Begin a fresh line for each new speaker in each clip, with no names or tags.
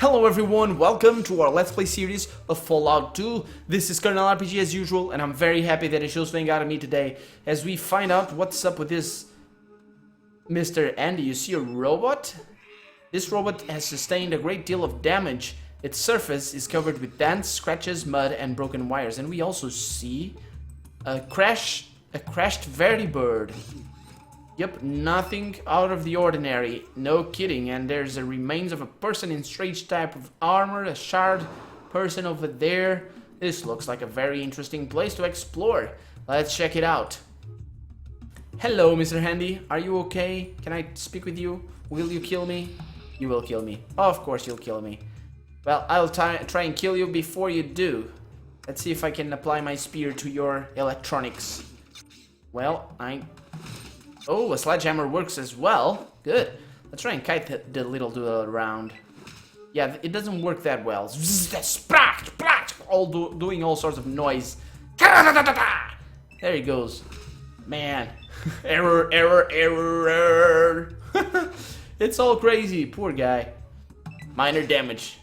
Hello everyone, welcome to our Let's Play series of Fallout 2. This is Colonel RPG as usual, and I'm very happy that it shows swing out of me today as we find out what's up with this Mr. Andy. You see a robot? This robot has sustained a great deal of damage. Its surface is covered with dents, scratches, mud, and broken wires. And we also see a crashed vertibird. Yep, nothing out of the ordinary, no kidding, and there's a remains of a person in strange type of armor, a shard person over there. This looks like a very interesting place to explore. Let's check it out. Hello, Mr. Handy, are you okay? Can I speak with you? Will you kill me? You will kill me. Of course you'll kill me. Well, I'll try and kill you before you do. Let's see if I can apply my spear to your electronics. Well, Oh, a sledgehammer works as well. Good. Let's try and kite the little dude around. Yeah, it doesn't work that well. Doing all sorts of noise. There he goes. Man. Error. It's all crazy. Poor guy. Minor damage.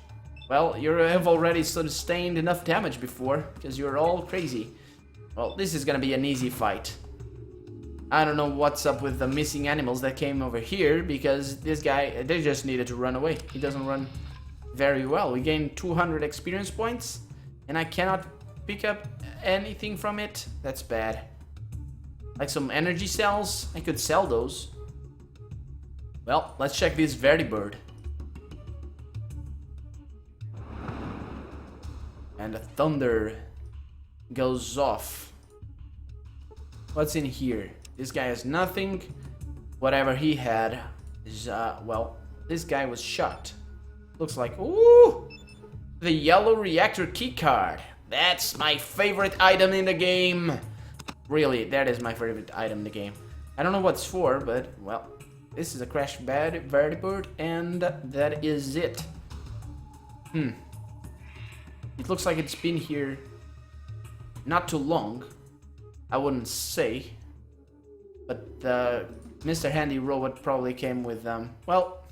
Well, you have already sustained enough damage before, because you're all crazy. Well, this is gonna be an easy fight. I don't know what's up with the missing animals that came over here, because this guy, they just needed to run away. He doesn't run very well. We gained 200 experience points, and I cannot pick up anything from it. That's bad. Like some energy cells, I could sell those. Well, let's check this vertibird. And the thunder goes off. What's in here? This guy has nothing. Whatever he had is, well, this guy was shot. Looks like, ooh, the yellow reactor keycard. That's my favorite item in the game. Really, that is my favorite item in the game. I don't know what's for, but, well, this is a crashed vertibird, and that is it. It looks like it's been here not too long. I wouldn't say. But Mr. Handy Robot probably came with them. Well,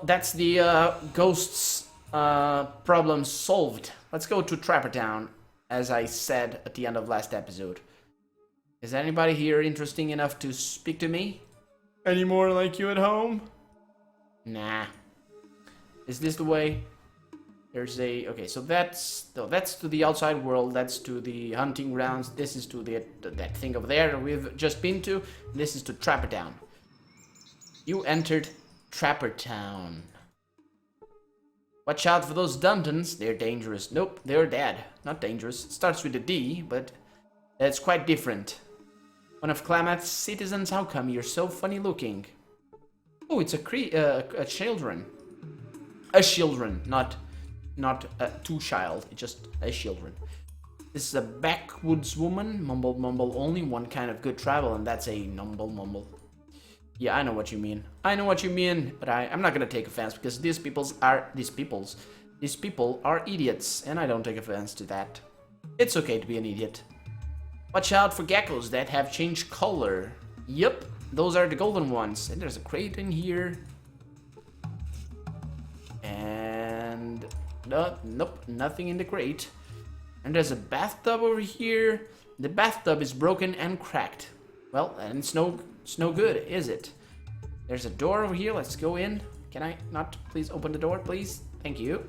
that's the ghosts problem solved. Let's go to Trapper Town, as I said at the end of last episode. Is anybody here interesting enough to speak to me? Any more like you at home? Nah. Is this the way? There's a, okay, so that's to the outside world, that's to the hunting grounds, this is to that thing over there we've just been to, this is to Trapper Town. You entered Trapper Town. Watch out for those Duntons, they're dangerous. Nope, they're dead, not dangerous. It starts with a D, but that's quite different. One of Klamath's citizens, how come you're so funny looking? Oh, it's a children. A children, not two child, just a children. This is a backwoods woman, mumble, only one kind of good travel, and that's a mumble. Yeah, I know what you mean, but I'm not gonna take offense, because these people are idiots, and I don't take offense to that. It's okay to be an idiot. Watch out for geckos that have changed color. Yep, those are the golden ones, and there's a crate in here. And nope, nothing in the crate. And there's a bathtub over here. The bathtub is broken and cracked. Well, and it's no good, is it? There's a door over here. Let's go in. Can I not please open the door, please? Thank you.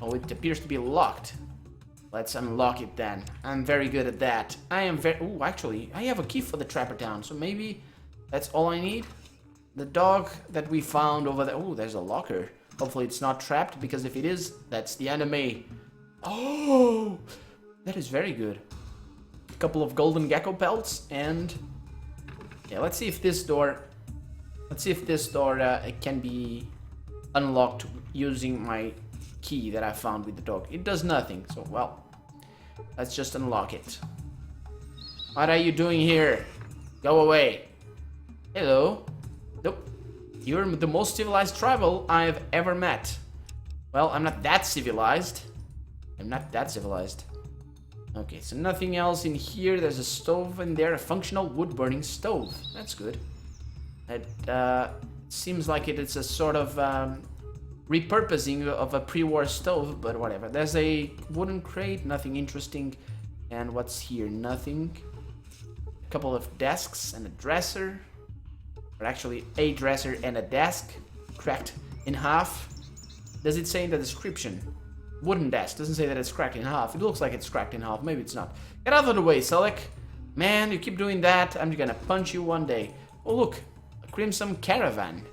Oh, it appears to be locked. Let's unlock it then. I'm very good at that. Oh, actually, I have a key for the Trapper Town, so maybe that's all I need. The dog that we found over there. Oh, there's a locker. Hopefully it's not trapped, because if it is, that's the enemy. Oh, that is very good. A couple of golden gecko pelts, and yeah, let's see if this door can be unlocked using my key that I found with the dog. It does nothing, so well, let's just unlock it. What are you doing here? Go away. Hello. Nope. You're the most civilized tribal I've ever met. Well, I'm not that civilized. Okay, so nothing else in here. There's a stove in there, a functional wood-burning stove. That's good. It Seems like it is a sort of repurposing of a pre-war stove, but whatever. There's a wooden crate, nothing interesting. And what's here? Nothing. A couple of desks and a dresser. Or actually, a dresser and a desk. Cracked in half. Does it say in the description? Wooden desk. Doesn't say that it's cracked in half. It looks like it's cracked in half. Maybe it's not. Get out of the way, Selleck. Man, you keep doing that. I'm gonna punch you one day. Oh, look. A Crimson Caravan.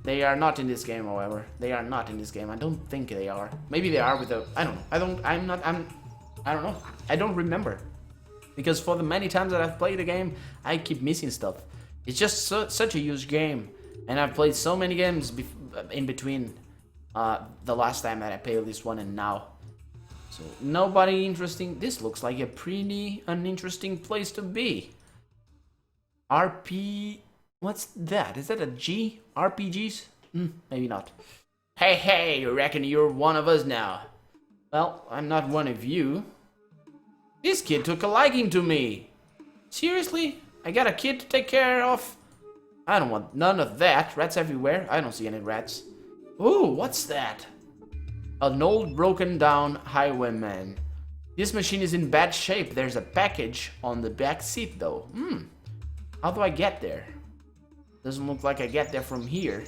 They are not in this game, however. They are not in this game. I don't think they are. Maybe they are with a... I don't know. I don't know. I don't remember. Because for the many times that I've played the game, I keep missing stuff. It's just such a huge game. And I've played so many games in between the last time that I played this one and now. So, nobody interesting. This looks like a pretty uninteresting place to be. RP... What's that? Is that a G? RPGs? Maybe not. Hey, you reckon you're one of us now? Well, I'm not one of you. This kid took a liking to me. Seriously? I got a kid to take care of? I don't want none of that. Rats everywhere. I don't see any rats. Ooh, what's that? An old broken down highwayman. This machine is in bad shape. There's a package on the back seat though. How do I get there? Doesn't look like I get there from here.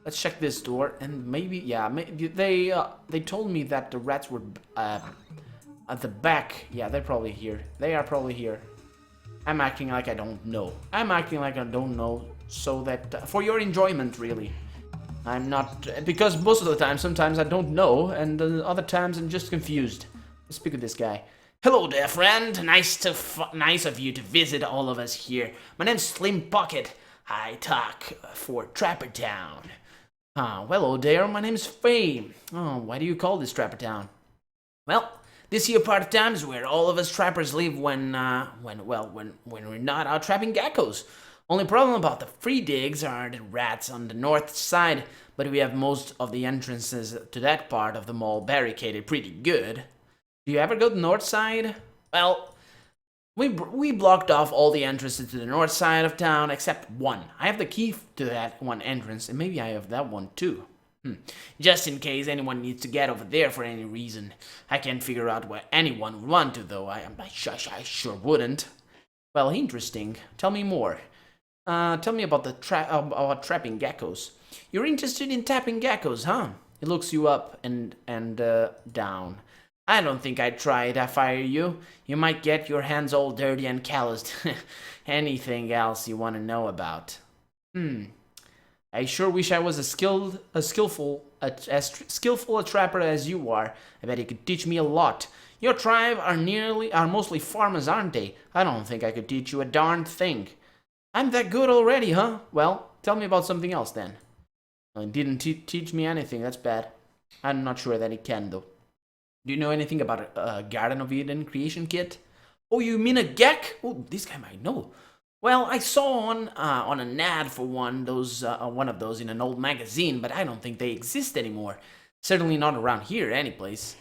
Let's check this door and maybe, yeah, they told me that the rats were at the back. Yeah, they're probably here. They are probably here. I'm acting like I don't know. I'm acting like I don't know so that for your enjoyment, really. I'm not, because most of the time, sometimes I don't know, and other times I'm just confused. Let's speak with this guy. Hello there, friend. Nice of you to visit all of us here. My name's Slim Pocket. I talk for Trapper Town. Well, hello there. My name's Fame. Oh, why do you call this Trapper Town? Well, this here part of town is where all of us trappers live when we're not out trapping geckos. Only problem about the free digs are the rats on the north side, but we have most of the entrances to that part of the mall barricaded pretty good. Do you ever go to the north side? Well, we blocked off all the entrances to the north side of town except one. I have the key to that one entrance, and maybe I have that one too. Just in case anyone needs to get over there for any reason. I can't figure out where anyone would want to, though. I sure wouldn't. Well, interesting. Tell me more. Tell me about about trapping geckos. You're interested in tapping geckos, huh? It looks you up and down. I don't think I'd try it if I were you. You might get your hands all dirty and calloused. Anything else you want to know about? I sure wish I was as skillful a trapper as you are. I bet you could teach me a lot. Your tribe are mostly farmers, aren't they? I don't think I could teach you a darned thing. I'm that good already, huh? Well, tell me about something else then. Well, it didn't teach me anything. That's bad. I'm not sure that it can though. Do you know anything about a Garden of Eden creation kit? Oh, you mean a geck? Oh, this guy might know. Well, I saw on an ad for one of those in an old magazine, but I don't think they exist anymore. Certainly not around here, anyplace.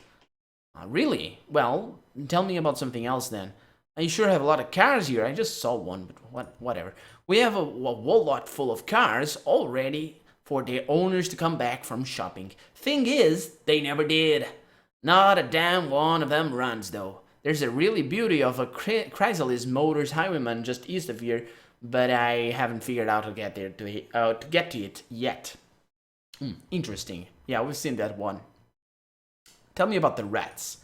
Really? Well, tell me about something else then. You sure have a lot of cars here. I just saw one, but whatever. We have a whole lot full of cars all ready for their owners to come back from shopping. Thing is, they never did. Not a damn one of them runs, though. There's a really beauty of a Chrysalis Motors Highwayman just east of here, but I haven't figured out how to get there to get to it yet. Interesting. Yeah, we've seen that one. Tell me about the rats.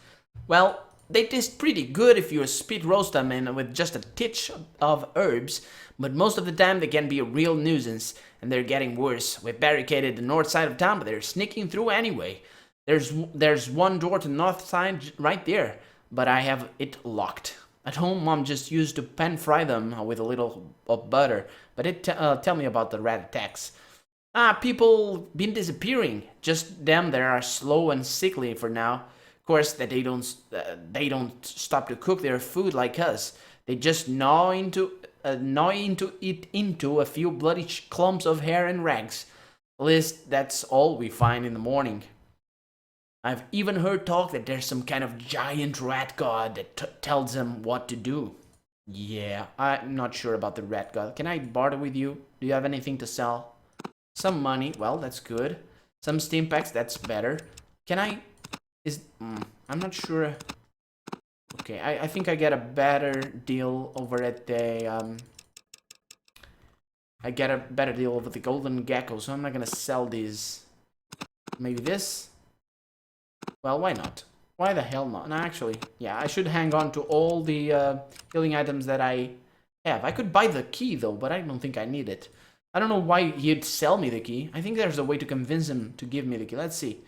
Well, they taste pretty good if you spit roast them in with just a titch of herbs, but most of the time they can be a real nuisance, and they're getting worse. We've barricaded the north side of town, but they're sneaking through anyway. There's one door to the north side right there, but I have it locked. At home, Mom just used to pan fry them with a little of butter, but tell me about the rat attacks. People been disappearing. Just them that are slow and sickly for now. Of course, that they don't stop to cook their food like us. They just gnaw into a few bloody clumps of hair and rags. At least that's all we find in the morning. I've even heard talk that there's some kind of giant rat god that tells them what to do. Yeah, I'm not sure about the rat god. Can I barter with you? Do you have anything to sell? Some money. Well, that's good. Some steam packs. That's better. Can I... I'm not sure. Okay, I think I get a better deal over at the... I get a better deal over the golden gecko, so I'm not gonna sell these. Maybe this? Well, why not? Why the hell not? No, actually, yeah, I should hang on to all the healing items that I have. I could buy the key, though, but I don't think I need it. I don't know why he'd sell me the key. I think there's a way to convince him to give me the key. Let's see.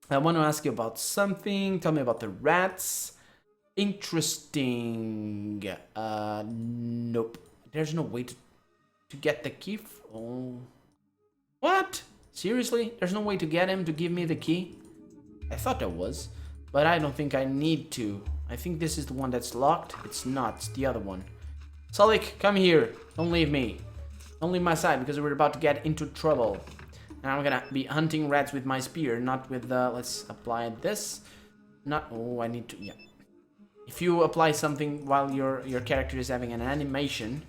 I want to ask you about something. Tell me about the rats. Interesting. Nope. There's no way to get the key. Oh. What? Seriously? There's no way to get him to give me the key? I thought there was, but I don't think I need to. I think this is the one that's locked. It's not. It's the other one. Sulik, come here. Don't leave me. Don't leave my side because we're about to get into trouble. And I'm gonna be hunting rats with my spear, not with the... Let's apply this. Not... Oh, I need to... Yeah. If you apply something while your character is having an animation,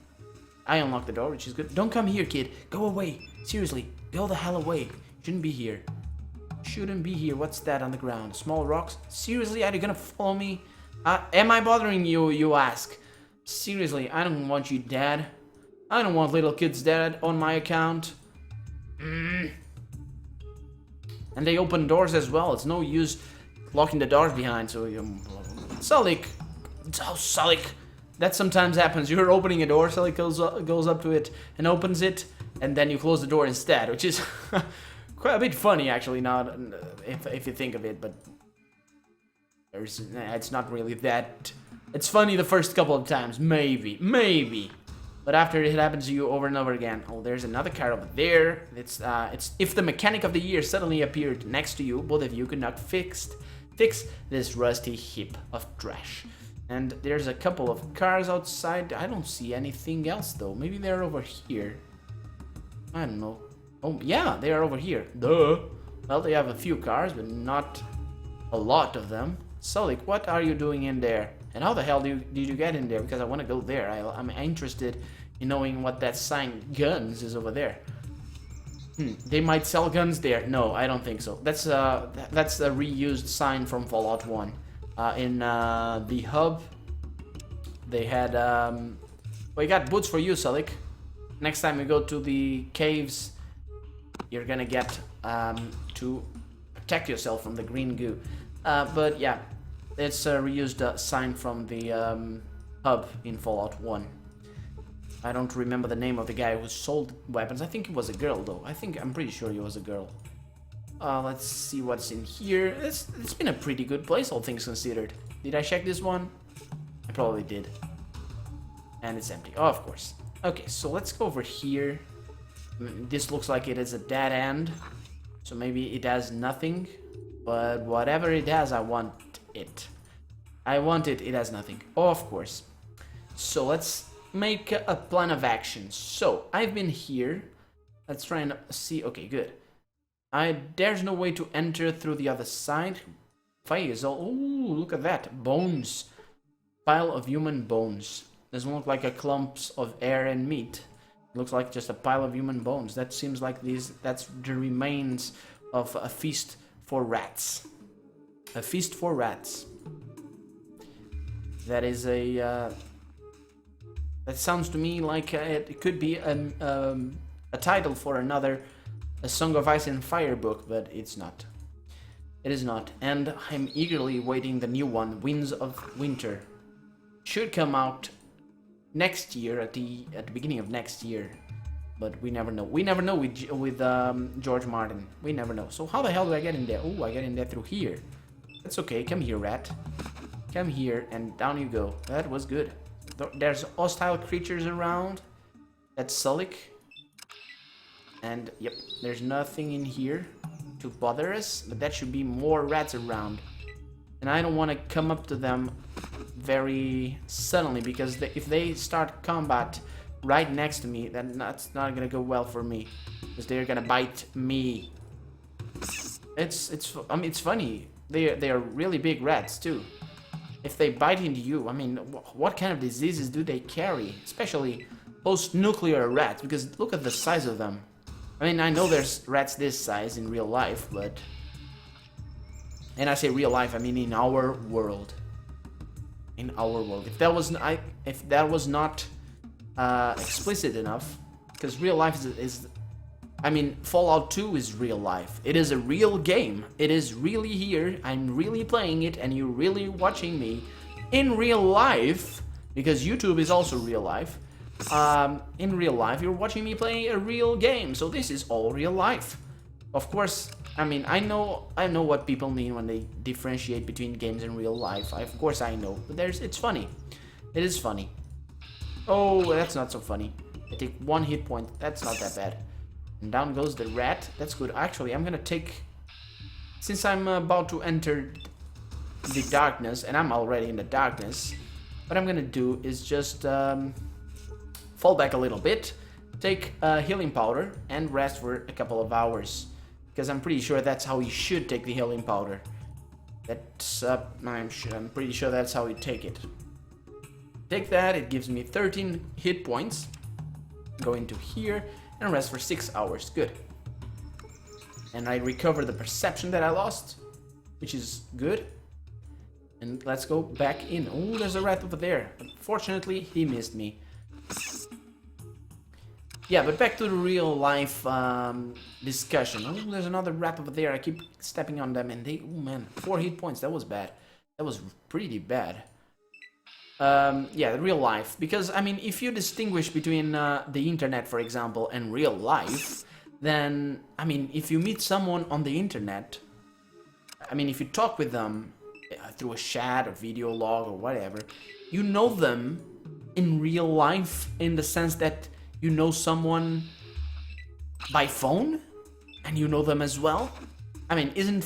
I unlock the door, which is good. Don't come here, kid. Go away. Seriously, go the hell away. Shouldn't be here. Shouldn't be here. What's that on the ground? Small rocks? Seriously, are you gonna follow me? Am I bothering you, you ask? Seriously, I don't want you dead. I don't want little kids dead on my account. And they open doors as well. It's no use locking the doors behind, so... Sulik! Oh, Sulik! That sometimes happens. You're opening a door, Sulik goes up to it and opens it, and then you close the door instead, which is quite a bit funny, actually, now, if you think of it, but... It's not really that... It's funny the first couple of times, maybe. But after it happens to you over and over again. Oh, there's another car over there. It's if the mechanic of the year suddenly appeared next to you, both of you could not fix this rusty heap of trash. And there's a couple of cars outside. I don't see anything else though. Maybe they're over here. I don't know. Oh yeah, they are over here. Duh. Well, they have a few cars, but not a lot of them. Sulik, what are you doing in there? And how the hell did you get in there? Because I want to go there. I'm interested in knowing what that sign guns is over there. They might sell guns there. No, I don't think so. That's a reused sign from Fallout 1. In the hub, they had... We got boots for you, Sulik. Next time you go to the caves, you're gonna get to protect yourself from the green goo. But yeah, it's a reused sign from the hub in Fallout 1. I don't remember the name of the guy who sold weapons. I think it was a girl, though. I'm pretty sure he was a girl. Let's see what's in here. It's been a pretty good place, all things considered. Did I check this one? I probably did. And it's empty. Oh, of course. Okay, so let's go over here. This looks like it is a dead end. So maybe it has nothing. But whatever it has, I want it. I want it. It has nothing. Oh, of course. So let's make a plan of action. So I've been here. Let's try and see. Okay, good. There's no way to enter through the other side. Fire is all. Ooh, look at that. Bones. Pile of human bones. Doesn't look like a clumps of air and meat. It looks like just a pile of human bones. That seems like that's the remains of a feast for rats. A feast for rats. That is a... that sounds to me like it could be a title for another A Song of Ice and Fire book, but it's not. It is not. And I'm eagerly waiting the new one, Winds of Winter. Should come out next year, at the beginning of next year. But we never know. We never know with George Martin. We never know. So how the hell do I get in there? Oh, I get in there through here. That's okay. Come here, rat. Come here, and down you go. That was good. There's hostile creatures around. That's Sulik. And, yep, there's nothing in here to bother us. But that should be more rats around. And I don't want to come up to them very suddenly, because if they start combat right next to me, then that's not gonna go well for me, because they're gonna bite me. I mean, it's funny. They are really big rats too. if they bite into you, I mean, what kind of diseases do they carry? Especially post-nuclear rats, because look at the size of them. I mean, I know there's rats this size in real life, but... And I say real life, I mean in our world. In our world. If that was not explicit enough, because real life is... I mean, Fallout 2 is real life. It is a real game. It is really here. I'm really playing it, and you're really watching me in real life, because YouTube is also real life. In real life, you're watching me play a real game, so this is all real life. Of course, I mean, I know what people mean when they differentiate between games and real life. Of course I know, but it's funny. It is funny. Oh, that's not so funny. I take 1 hit point. That's not that bad. And down goes the rat. That's good. Actually, I'm gonna take... Since I'm about to enter the darkness, and I'm already in the darkness, what I'm gonna do is just fall back a little bit, take healing powder, and rest for a couple of hours. Because I'm pretty sure that's how you should take the healing powder. That's I'm pretty sure that's how you take it. Take that, it gives me 13 hit points. Go into here and rest for 6 hours. Good. And I recover the perception that I lost, which is good. And let's go back in. Oh, there's a rat over there. Unfortunately, he missed me. Yeah, but back to the real life discussion. Oh, there's another rat over there. I keep stepping on them and they... Oh man, 4 hit points. That was bad. That was pretty bad. Yeah, real life. Because, I mean, if you distinguish between the internet, for example, and real life, then, I mean, if you meet someone on the internet, I mean, if you talk with them through a chat or video log or whatever, you know them in real life in the sense that you know someone by phone, and you know them as well. I mean, isn't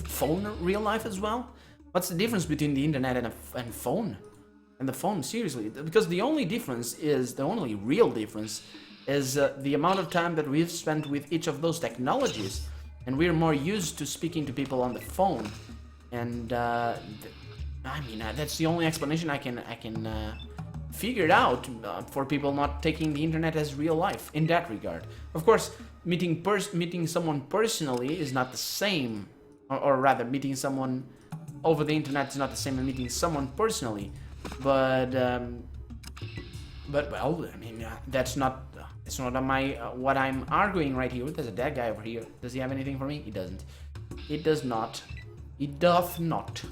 phone real life as well? What's the difference between the internet and phone? And the phone, seriously, because the only real difference is the amount of time that we've spent with each of those technologies, and we're more used to speaking to people on the phone. And I mean, that's the only explanation I can figured out for people not taking the internet as real life in that regard. Of course, meeting someone personally is not the same, or rather, meeting someone over the internet is not the same as meeting someone personally. But well, I mean, that's not what I'm arguing right here. There's a dead guy over here. Does he have anything for me? He doesn't. It does not. It doth not.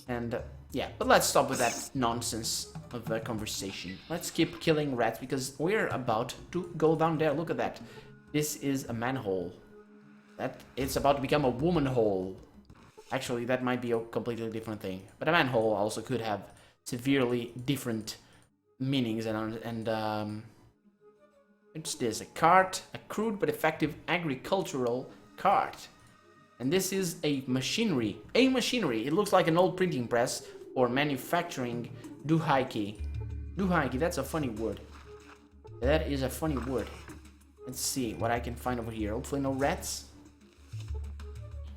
And yeah, but let's stop with that nonsense of the conversation. Let's keep killing rats because we're about to go down there. Look at that. This is a manhole. It's about to become a woman hole. Actually, that might be a completely different thing. But a manhole also could have severely different meanings. And it's this, a cart, a crude but effective agricultural cart. And this is a machinery. A machinery. It looks like an old printing press or manufacturing doohickey. Doohickey, that's a funny word. That is a funny word. Let's see what I can find over here. Hopefully no rats.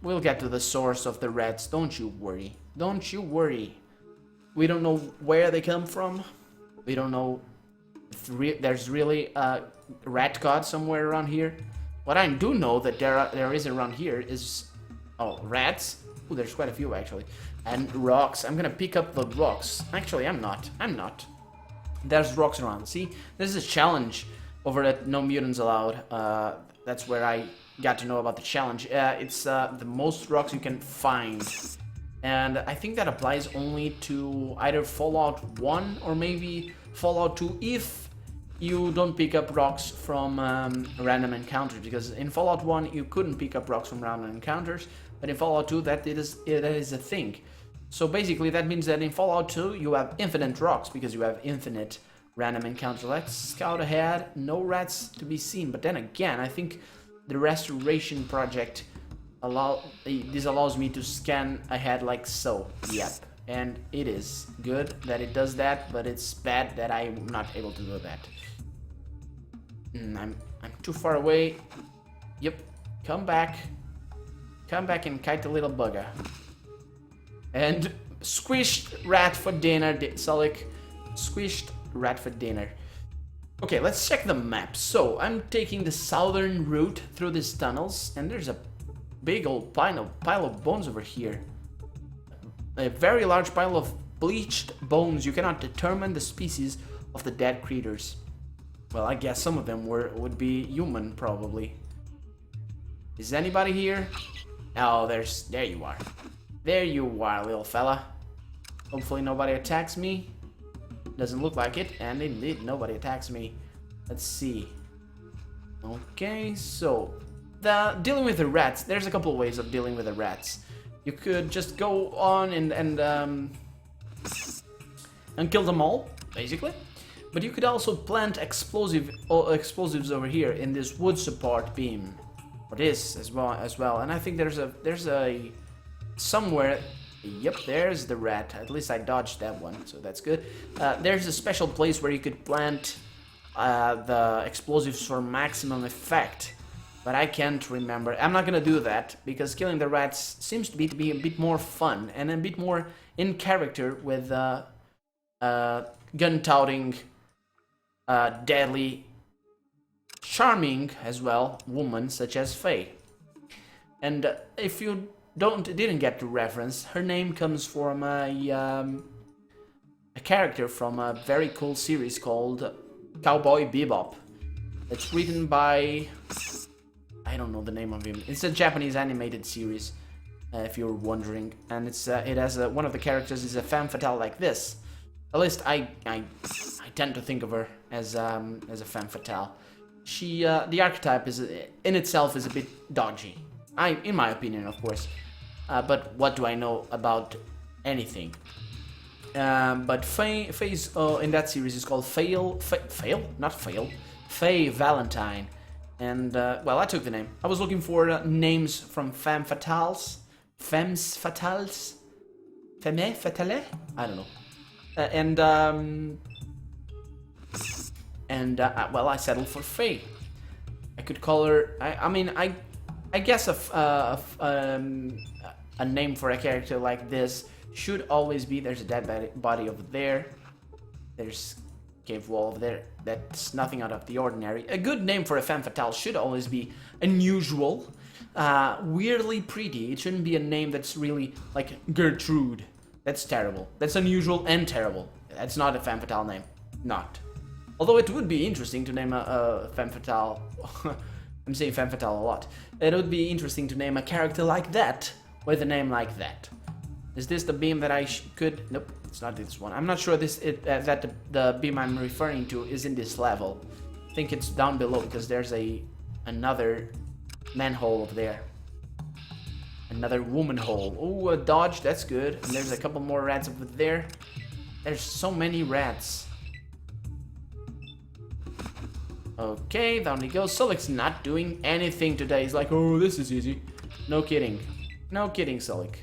We'll get to the source of the rats, don't you worry. Don't you worry. We don't know where they come from. We don't know if there's really a rat god somewhere around here. What I do know that there is around here is... Oh, rats. Oh, there's quite a few actually. And rocks. I'm gonna pick up the rocks. Actually, I'm not. There's rocks around. See, this is a challenge over at No Mutants Allowed. That's where I got to know about the challenge. It's the most rocks you can find. And I think that applies only to either Fallout 1 or maybe Fallout 2 if you don't pick up rocks from random encounters. Because in Fallout 1 you couldn't pick up rocks from random encounters, but in Fallout 2 that is a thing. So basically that means that in Fallout 2 you have infinite rocks because you have infinite random encounters. Let's scout ahead. No rats to be seen. But then again, I think the restoration project allows me to scan ahead like so. Yep. And it is good that it does that, but it's bad that I'm not able to do that. I'm too far away. Yep. Come back. Come back and kite the little bugger. And Squished rat for dinner, Sulik. Squished rat for dinner. Okay, let's check the map. So, I'm taking the southern route through these tunnels, and there's a big old pile of bones over here. A very large pile of bleached bones. You cannot determine the species of the dead creatures. Well, I guess some of them would be human, probably. Is anybody here? Oh, there you are. There you are, little fella. Hopefully nobody attacks me. Doesn't look like it, and indeed nobody attacks me. Let's see. Okay, so dealing with the rats. There's a couple of ways of dealing with the rats. You could just go on and kill them all, basically. But you could also plant explosives over here in this wood support beam, or this as well. And I think there's a somewhere. Yep, there's the rat. At least I dodged that one, so that's good. There's a special place where you could plant the explosives for maximum effect, but I can't remember. I'm not gonna do that because killing the rats seems to be a bit more fun and a bit more in character with gun-touting, deadly, charming as well woman such as Faye. And if you didn't get the reference, her name comes from a character from a very cool series called Cowboy Bebop. It's written by, I don't know the name of him. It's a Japanese animated series, if you're wondering, and it has one of the characters is a femme fatale like this. At least I tend to think of her as a femme fatale. She the archetype is in itself is a bit dodgy. In my opinion, of course. But what do I know about anything? But Faye's in that series is called Faye Valentine. And, well, I took the name. I was looking for names from femme fatales. Femmes fatales? Femme fatale? I don't know. Well, I settled for Faye. I could call her... I guess a name for a character like this should always be... There's a dead body over there. There's cave wall over there. That's nothing out of the ordinary. A good name for a femme fatale should always be unusual, weirdly pretty. It shouldn't be a name that's really like Gertrude. That's terrible. That's unusual and terrible. That's not a femme fatale name. Not. Although it would be interesting to name a femme fatale... I'm saying femme fatale a lot. It would be interesting to name a character like that with a name like that. Is this the beam that I could... Nope, it's not this one. I'm not sure that the beam I'm referring to is in this level. I think it's down below because there's another manhole over there. Another woman hole. Oh, a dodge, that's good. And there's a couple more rats over there. There's so many rats. Okay, down he goes. Sulik's not doing anything today. He's like, oh, this is easy. No kidding. No kidding, Sulik.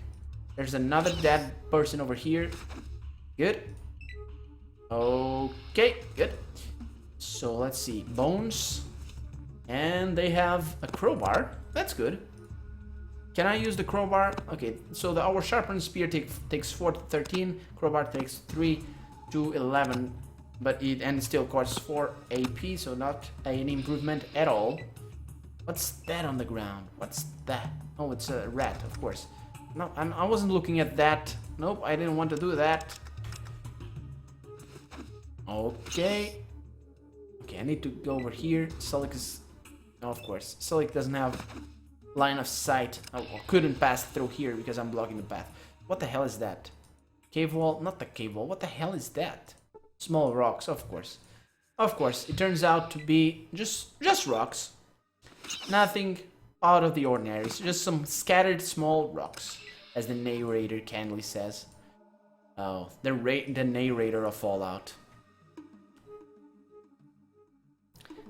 There's another dead person over here. Good. Okay, good. So let's see. Bones. And they have a crowbar. That's good. Can I use the crowbar? Okay, so our sharpened spear takes 4 to 13. Crowbar takes 3 to 11. But it still costs 4 AP, so not an improvement at all. What's that on the ground? What's that? Oh, it's a rat, of course. No, I wasn't looking at that. Nope, I didn't want to do that. Okay. Okay, I need to go over here. Sulik is... Oh, of course. Sulik doesn't have line of sight. Oh, couldn't pass through here because I'm blocking the path. What the hell is that? Cave wall? Not the cave wall. What the hell is that? Small rocks, of course. Of course, it turns out to be just rocks. Nothing out of the ordinary. It's just some scattered small rocks, as the narrator kindly says. Oh, the narrator of Fallout.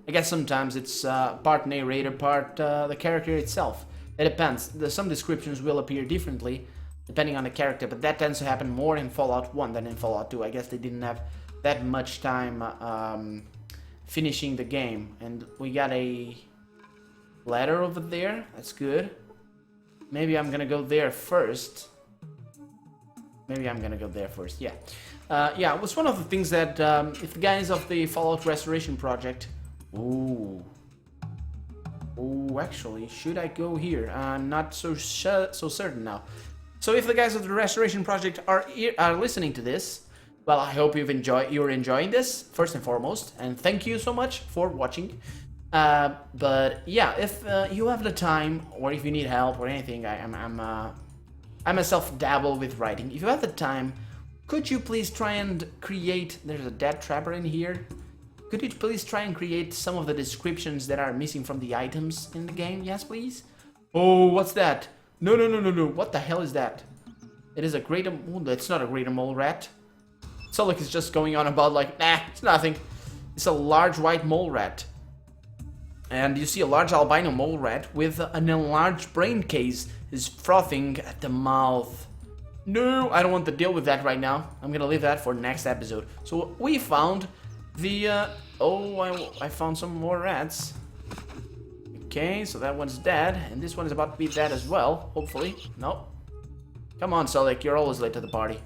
I guess sometimes it's part narrator, part the character itself. It depends. Some descriptions will appear differently depending on the character, but that tends to happen more in Fallout 1 than in Fallout 2. I guess they didn't have that much time finishing the game. And we got a ladder over there. That's good. Maybe I'm gonna go there first. Maybe I'm gonna go there first. Yeah. Yeah, it was one of the things that if the guys of the Fallout Restoration Project... Ooh. Oh, actually, should I go here? I'm not so certain now. So if the guys of the Restoration Project are listening to this, well, I hope you're enjoying this, first and foremost, and thank you so much for watching. But yeah, if you have the time, or if you need help or anything, I myself dabble with writing. If you have the time, could you please try and create... There's a dead trapper in here. Could you please try and create some of the descriptions that are missing from the items in the game? Yes, please? Oh, what's that? No. What the hell is that? It is a greater... Oh, it's not a greater mole rat. Solek is just going on about like, nah, it's nothing. It's a large white mole rat. And you see a large albino mole rat with an enlarged brain case is frothing at the mouth. No, I don't want to deal with that right now. I'm gonna leave that for next episode. So we found the... I found some more rats. Okay, so that one's dead. And this one is about to be dead as well, hopefully. No. Come on, Solek, you're always late to the party.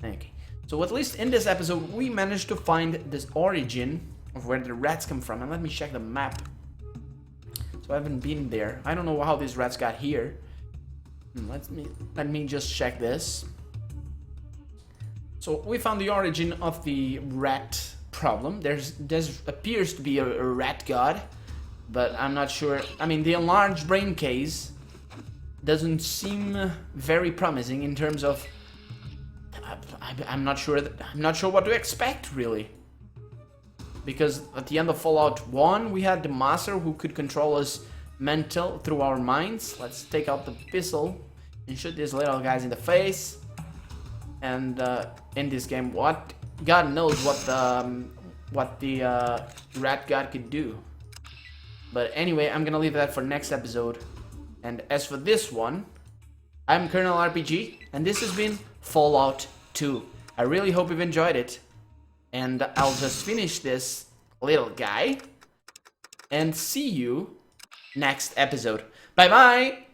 Okay. So at least in this episode, we managed to find this origin of where the rats come from. And let me check the map. So I haven't been there. I don't know how these rats got here. Let me just check this. So we found the origin of the rat problem. There appears to be a rat god, but I'm not sure. I mean, the enlarged brain case doesn't seem very promising in terms of... I'm not sure what to expect, really. Because at the end of Fallout 1, we had the master who could control us through our minds. Let's take out the pistol and shoot these little guys in the face. And in this game, God knows what the rat god could do. But anyway, I'm gonna leave that for next episode. And as for this one, I'm Colonel RPG, and this has been Fallout 2. I really hope you've enjoyed it. And I'll just finish this little guy and see you next episode. Bye bye!